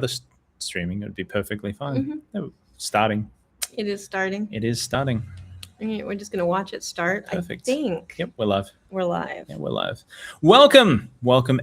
the streaming, it would be perfectly fine. Starting. It is starting. It is starting. Okay, we're just going to watch it start. Perfect. I think. Yep, we're live. We're live. Yeah, we're live. Welcome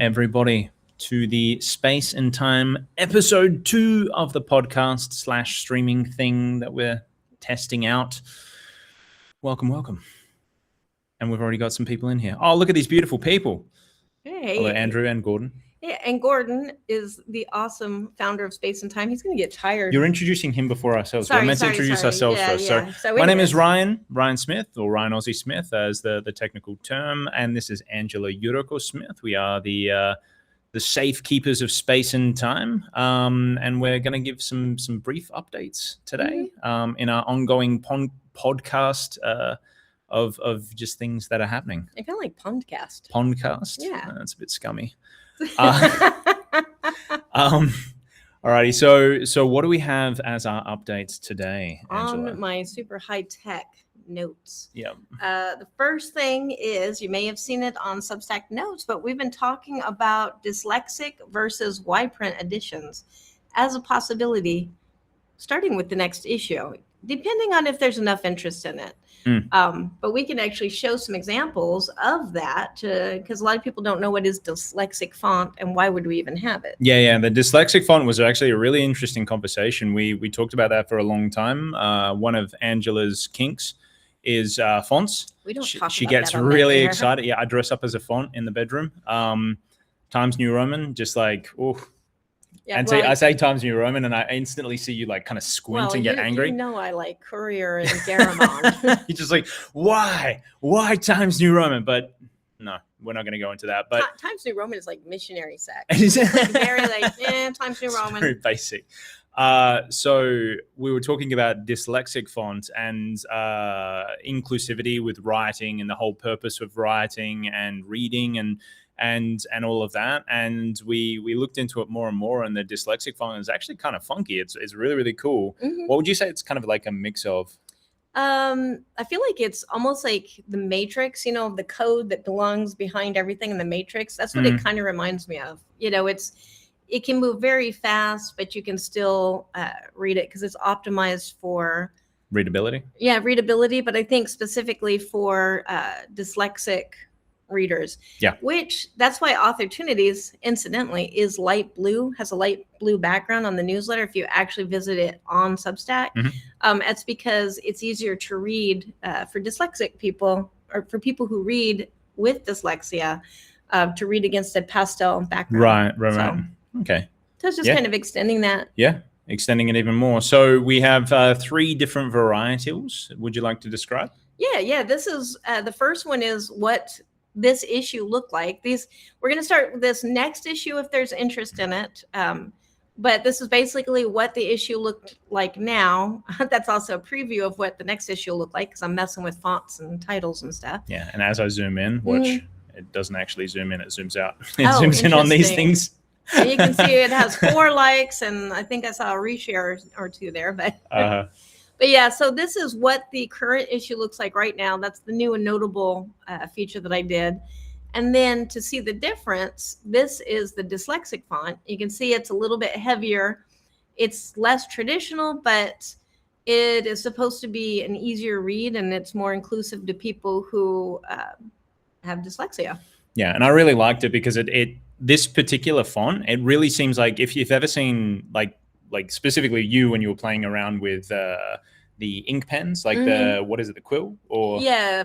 everybody to the Space and Time episode 2 of the podcast / streaming thing that we're testing out. Welcome. And we've already got some people in here. Oh, look at these beautiful people. Hey. Hello, Andrew and Gordon. Yeah, and Gordon is the awesome founder of Space and Time. He's going to get tired. You're introducing him before ourselves. We're meant to introduce ourselves first. Yeah. So my name is Ryan Smith, or Ryan Aussie Smith as the technical term. And this is Angela Yuriko Smith. We are the safekeepers of Space and Time. And we're going to give some brief updates today in our ongoing podcast of just things that are happening. I kind of like Pondcast. Pondcast? Yeah. That's a bit scummy. Alrighty, so what do we have as our updates today, Angela? On my super high-tech notes. Yeah. The first thing is, you may have seen it on Substack Notes, but we've been talking about dyslexic versus Y-print editions as a possibility, starting with the next issue, depending on if there's enough interest in it. But we can actually show some examples of that because a lot of people don't know what is dyslexic font and why would we even have it. Yeah. The dyslexic font was actually a really interesting conversation. We talked about that for a long time. One of Angela's kinks is fonts. We don't talk She about gets that on really there. excited. Yeah, I dress up as a font in the bedroom. Times New Roman, just like, oh. Yeah, and I say Times New Roman, and I instantly see you like kind of squint and get angry. You know I like Courier and Garamond. You're just like, why Times New Roman? But no, we're not going to go into that. But Times New Roman is like missionary sex. Is it? Like very Times New Roman. Very basic. So we were talking about dyslexic font and inclusivity with writing and the whole purpose of writing and reading and all of that, and we looked into it more and more, and the dyslexic font is actually kind of funky. It's really, really cool. What would you say it's kind of like a mix of? I feel like it's almost like the Matrix, the code that belongs behind everything in the Matrix. That's what it kind of reminds me of. It can move very fast, but you can still read it because it's optimized for readability. Yeah, readability, but I think specifically for dyslexic readers. Yeah. Which that's why Authortunities, incidentally, is light blue, has a light blue background on the newsletter if you actually visit it on Substack. It's because it's easier to read for dyslexic people or for people who read with dyslexia to read against a pastel background. Right. So, okay. So it's just kind of extending that. Yeah. Extending it even more. So we have 3 different varietals. Would you like to describe? Yeah. This is the first one is what this issue looked like. We're going to start this next issue if there's interest in it. But this is basically what the issue looked like now. That's also a preview of what the next issue will look like because I'm messing with fonts and titles and stuff. Yeah, and as I zoom in, watch, it doesn't actually zoom in, it zooms out. It zooms in on these things. And you can see it has 4 likes, and I think I saw a reshare or 2 there. But yeah, so this is what the current issue looks like right now. That's the new and notable feature that I did. And then to see the difference, this is the dyslexic font. You can see it's a little bit heavier. It's less traditional, but it is supposed to be an easier read, and it's more inclusive to people who have dyslexia. Yeah, and I really liked it because this particular font, it really seems like if you've ever seen like specifically you when you were playing around with the ink pens, like the quill or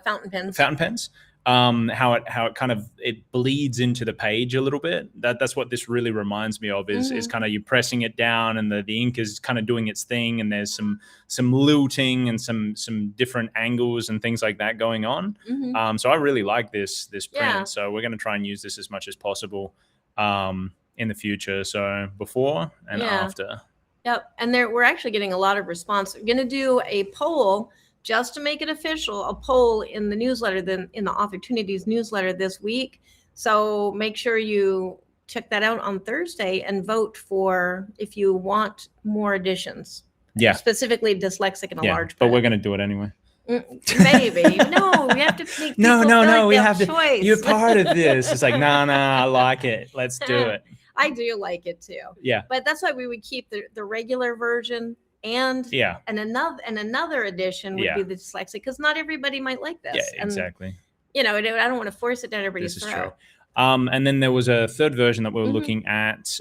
fountain pens. How it kind of it bleeds into the page a little bit. That's what this really reminds me of is kind of you pressing it down and the ink is kind of doing its thing, and there's some lilting and some different angles and things like that going on. So I really like this print. Yeah. So we're going to try and use this as much as possible in the future. So before and after. Yep. And we're actually getting a lot of response. We're going to do a poll just to make it official, a poll in the newsletter, in the Authortunities newsletter this week. So make sure you check that out on Thursday and vote for if you want more editions. Yeah. Specifically dyslexic in a large but print. we're going to do it anyway. Maybe. No, we have to make No, we have to. choice. You're part of this. It's like, nah, I like it. Let's do it. I do like it too. Yeah. But that's why we would keep the regular version and another edition would be the dyslexic, because not everybody might like this. Yeah, exactly. And, I don't want to force it down everybody's This is throat. true. And then there was a third version that we were looking at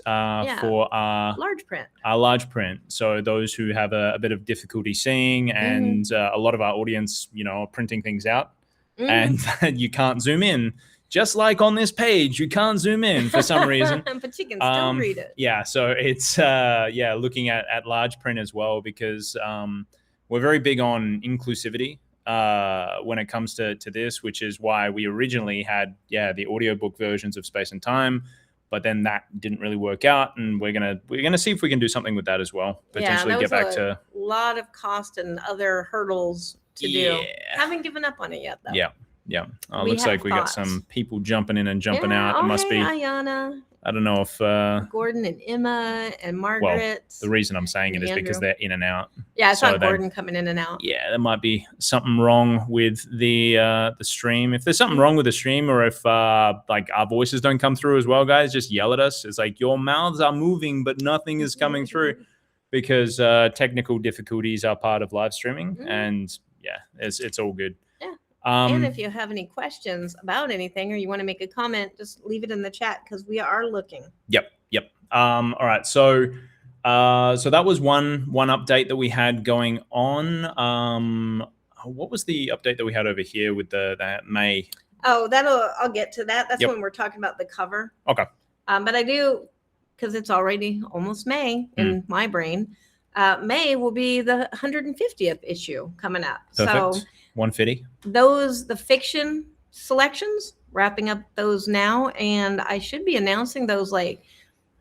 for our large print. So those who have a bit of difficulty seeing, and a lot of our audience, are printing things out, and you can't zoom in. Just like on this page, you can't zoom in for some reason. But you can still read it. Yeah, so it's looking at large print as well, because we're very big on inclusivity when it comes to this, which is why we originally had the audiobook versions of Space and Time, but then that didn't really work out, and we're gonna see if we can do something with that as well. Potentially get back to a lot of cost and other hurdles to do. Haven't given up on it yet, though. Yeah. Looks like we got some people jumping in and jumping out. It must be Ayana. I don't know if Gordon and Emma and Margaret. Well, the reason I'm saying it is because they're in and out. Yeah, I saw Gordon coming in and out. Yeah, there might be something wrong with the stream. If there's something wrong with the stream, or if like our voices don't come through as well, guys, just yell at us. It's like your mouths are moving, but nothing is coming through, because technical difficulties are part of live streaming, and it's all good. And if you have any questions about anything, or you want to make a comment, just leave it in the chat, because we are looking. Yep. All right. So that was one update that we had going on. What was the update that we had over here with the May? Oh, I'll get to that. That's when we're talking about the cover. Okay. But I do, because it's already almost May in my brain. May will be the 150th issue coming up. Perfect. So 150. The fiction selections, wrapping up those now, and I should be announcing those, like,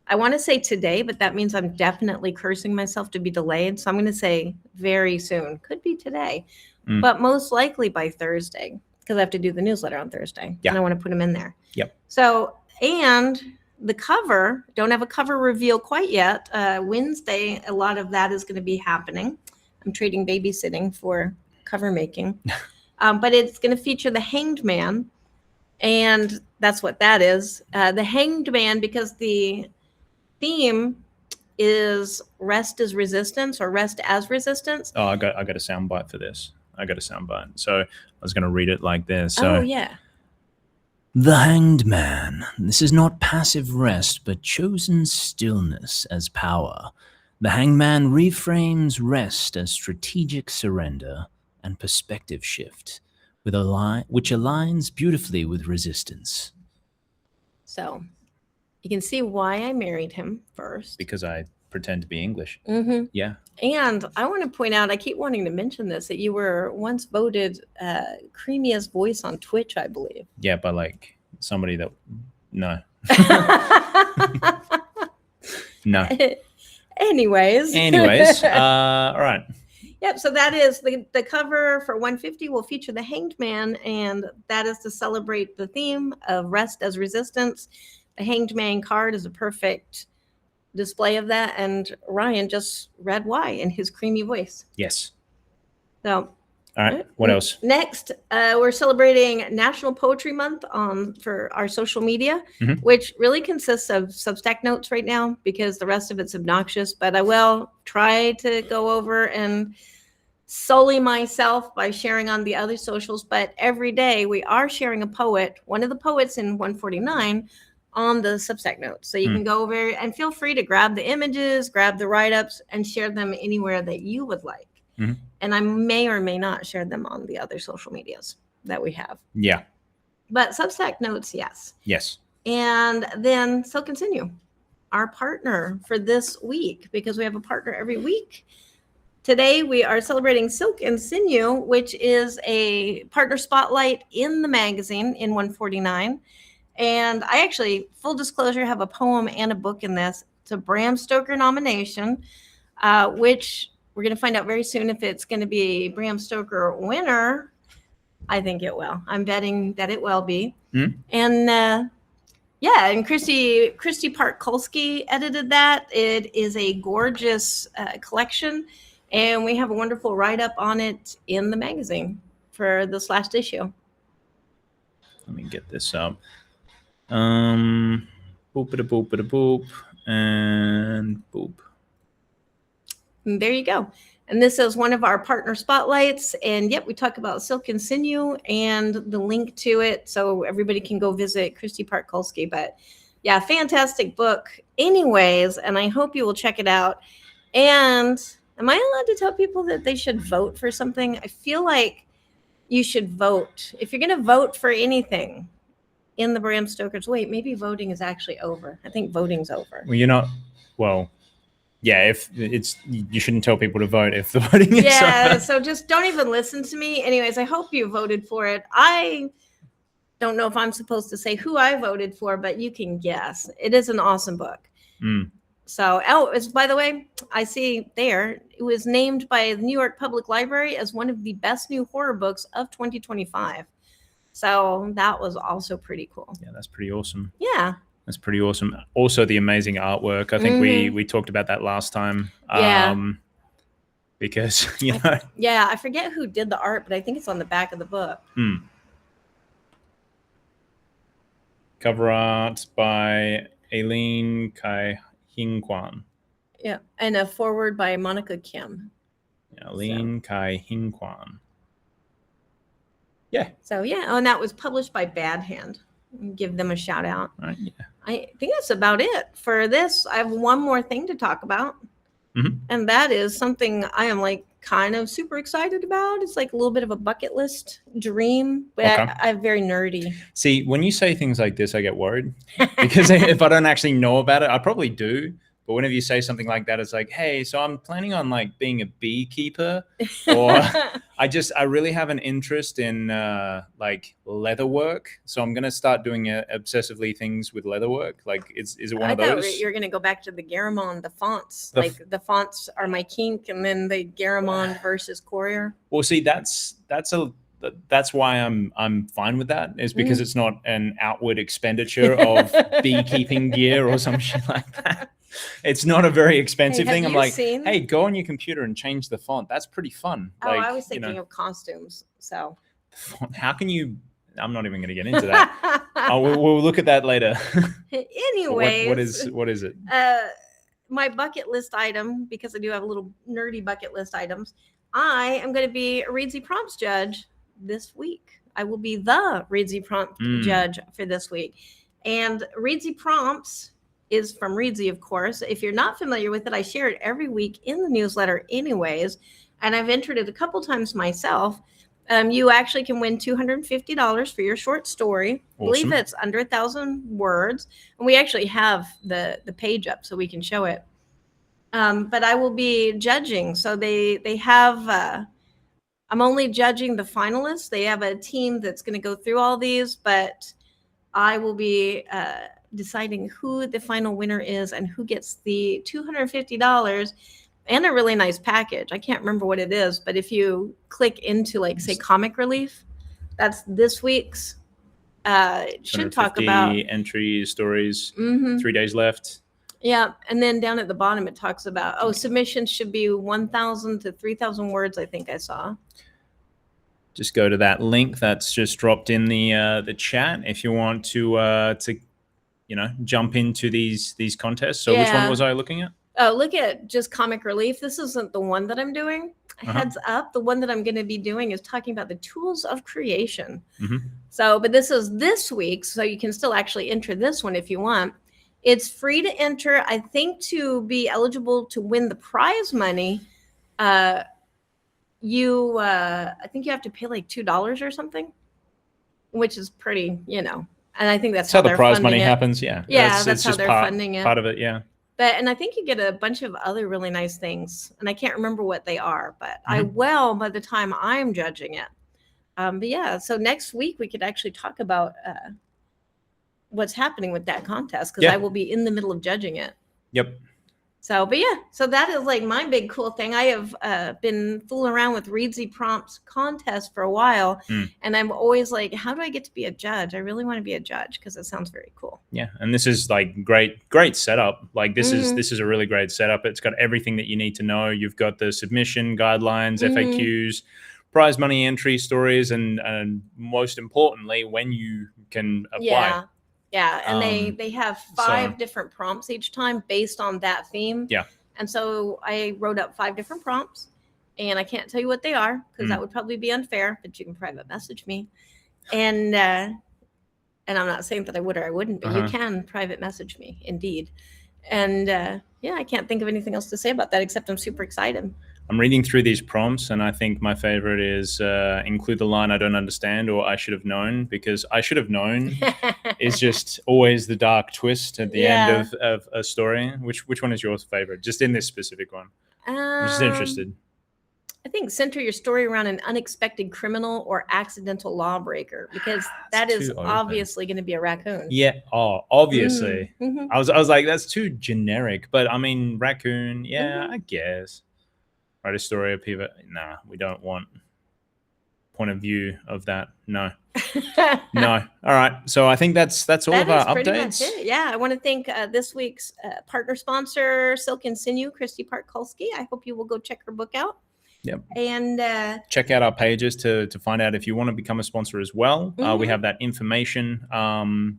I want to say today, but that means I'm definitely cursing myself to be delayed. So I'm going to say very soon. Could be today, but most likely by Thursday, because I have to do the newsletter on Thursday. Yeah. And I want to put them in there. Yep. So, and the cover, don't have a cover reveal quite yet. Wednesday, a lot of that is going to be happening. I'm trading babysitting for cover making. But it's going to feature the Hanged Man. And that's what that is. The Hanged Man, because the theme is rest is resistance, or rest as resistance. Oh, I got a soundbite for this. So I was going to read it like this. So, The Hanged Man. This is not passive rest, but chosen stillness as power. The Hanged Man reframes rest as strategic surrender and perspective shift, which aligns beautifully with resistance. So you can see why I married him first. Because I pretend to be English. Mm-hmm. Yeah. And I want to point out, I keep wanting to mention this, that you were once voted creamiest voice on Twitch, I believe. Yeah, by like somebody that, no. No. Anyways. All right. Yep. So that is the cover for 150 will feature the Hanged Man, and that is to celebrate the theme of rest as resistance. The Hanged Man card is a perfect display of that, and Ryan just read why in his creamy voice. Yes. So. All right. What else? Next, we're celebrating National Poetry Month for our social media, which really consists of Substack notes right now, because the rest of it's obnoxious. But I will try to go over and sully myself by sharing on the other socials. But every day we are sharing a poet, one of the poets in 149, on the Substack notes. So you can go over and feel free to grab the images, grab the write-ups, and share them anywhere that you would like. And I may or may not share them on the other social medias that we have. Yeah. But Substack notes, yes. Yes. And then Silk and Sinew, our partner for this week, because we have a partner every week. Today we are celebrating Silk and Sinew, which is a partner spotlight in the magazine in 149. And I actually, full disclosure, have a poem and a book in this. It's a Bram Stoker nomination, which we're going to find out very soon if it's going to be a Bram Stoker winner. I think it will. I'm betting that it will be. And and Christy Park-Kulski edited that. It is a gorgeous collection, and we have a wonderful write-up on it in the magazine for this last issue. Let me get this up. boop, and boop. And there you go. And this is one of our partner spotlights. And yep, we talk about Silk and Sinew and the link to it. So everybody can go visit Christy Park Kulski. But yeah, fantastic book anyways. And I hope you will check it out. And am I allowed to tell people that they should vote for something? I feel like you should vote. If you're going to vote for anything in the Bram Stoker's, wait, maybe voting is actually over. I think voting's over. Well, you're not, well, yeah, if it's, you shouldn't tell people to vote if the voting is over. So just don't even listen to me. Anyways, I hope you voted for it. I don't know if I'm supposed to say who I voted for, but you can guess. It is an awesome book. So, by the way, I see there, it was named by the New York Public Library as one of the best new horror books of 2025. So that was also pretty cool. Yeah, that's pretty awesome. Yeah. That's pretty awesome. Also, the amazing artwork. I think we talked about that last time. Yeah. Because, you know. Yeah, I forget who did the art, but I think it's on the back of the book. Cover art by Aileen Kai Hing Kwan. Yeah, and a foreword by Monica Kim. Aileen Kai Hing Kwan. Yeah. So, yeah. Oh, and that was published by Bad Hand. Give them a shout out. Right, yeah. I think that's about it for this. I have one more thing to talk about. And that is something I am like kind of super excited about. It's like a little bit of a bucket list dream, but Okay. I'm very nerdy. See, when you say things like this, I get worried because if I don't actually know about it, I probably do. But whenever you say something like that, it's like, hey, so I'm planning on like being a beekeeper, or I really have an interest in like leather work. So I'm going to start doing obsessively things with leather work. Like, is it one of those? I thought you're going to go back to the Garamond, the fonts. The fonts are my kink, and then the Garamond versus Courier. Well, see, that's why I'm fine with that, is because it's not an outward expenditure of beekeeping gear or some shit like that. It's not a very expensive thing. I'm like, hey, go on your computer and change the font. That's pretty fun. Oh, like, I was thinking of costumes. So how can you? I'm not even going to get into that. We'll look at that later. Anyway, what is it? My bucket list item, because I do have a little nerdy bucket list items. I am going to be a Readsy Prompts judge this week. I will be the Readsy Prompt judge for this week. And Readsy Prompts is from Readsy, of course. If you're not familiar with it, I share it every week in the newsletter anyways. And I've entered it a couple times myself. You actually can win $250 for your short story. Awesome. I believe it's under 1,000 words. And we actually have the page up so we can show it. But I will be judging. So they have, I'm only judging the finalists. They have a team that's going to go through all these, but I will be deciding who the final winner is and who gets the $250 and a really nice package. I can't remember what it is, but if you click into, like, say, Comic Relief, that's this week's. It should talk about entries, stories, 3 days left. Yeah, and then down at the bottom it talks about submissions should be 1,000 to 3,000 words. I think I saw. Just go to that link that's just dropped in the chat if you want to jump into these contests. So which one was I looking at? Oh, look at just Comic Relief. This isn't the one that I'm doing. Heads up, the one that I'm going to be doing is talking about the tools of creation. So, but this is this week, so you can still actually enter this one if you want. It's free to enter. I think to be eligible to win the prize money, I think you have to pay like $2 or something, which is pretty, and I think that's how the prize money happens. Yeah. Yeah, that's how they're funding it. Part of it, yeah. And I think you get a bunch of other really nice things, and I can't remember what they are, but I will by the time I'm judging it. But yeah, so next week we could actually talk about what's happening with that contest, because I will be in the middle of judging it. Yep. So, but yeah, so that is like my big cool thing. I have been fooling around with Readsy Prompts contest for a while, and I'm always like, how do I get to be a judge? I really want to be a judge because it sounds very cool. Yeah, and this is like great setup. Like this is a really great setup. It's got everything that you need to know. You've got the submission guidelines, FAQs, prize money entry stories, and most importantly, when you can apply. Yeah. Yeah, and they have 5 so- different prompts each time based on that theme. Yeah. And so I wrote up 5 different prompts, and I can't tell you what they are because that would probably be unfair, but you can private message me. And I'm not saying that I would or I wouldn't, but you can private message me, indeed. And yeah, I can't think of anything else to say about that except I'm super excited. I'm reading through these prompts, and I think my favorite is include the line "I don't understand" or "I should have known," because "I should have known" is just always the dark twist at the end of a story. Which one is your favorite? Just in this specific one, I'm just interested. I think center your story around an unexpected criminal or accidental lawbreaker, because that is obviously going to be a raccoon. Yeah. Oh, obviously. Mm-hmm. I was like, that's too generic. But I mean, raccoon. Yeah, I guess. Write a story of people. Nah, we don't want point of view of that. No. No. All right. So I think that's all of our updates. Yeah. I want to thank this week's partner sponsor, Silk and Sinew, Christy Park-Kulski. I hope you will go check her book out. Yep. And check out our pages to find out if you want to become a sponsor as well. We have that information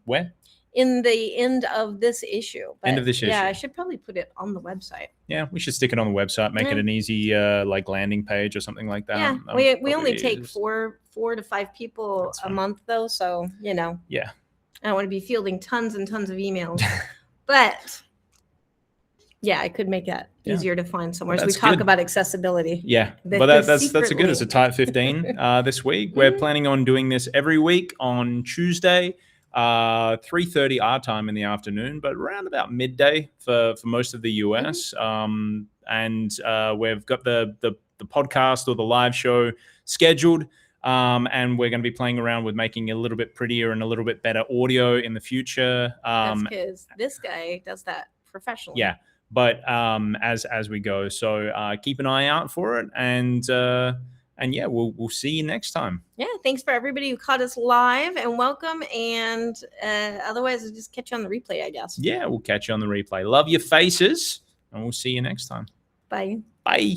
where? In the end of this issue. But end of this issue. Yeah, I should probably put it on the website. Yeah, we should stick it on the website, make it an easy like landing page or something like that. Yeah, we only take 4 to 5 people a month though, so you know. Yeah. I don't want to be fielding tons and tons of emails. But yeah, I could make that easier to find somewhere as we talk about accessibility. Yeah, but that's a good. It's a tight 15 this week. We're planning on doing this every week on Tuesday, 3:30 our time in the afternoon, but around about midday for most of the US. And we've got the podcast or the live show scheduled. And we're going to be playing around with making it a little bit prettier and a little bit better audio in the future. That's because this guy does that professionally. Yeah. But as we go, so keep an eye out for it, and yeah, we'll see you next time. Yeah, thanks for everybody who caught us live, and welcome. And otherwise, I'll just catch you on the replay, I guess. Yeah, we'll catch you on the replay. Love your faces, and we'll see you next time. Bye. Bye.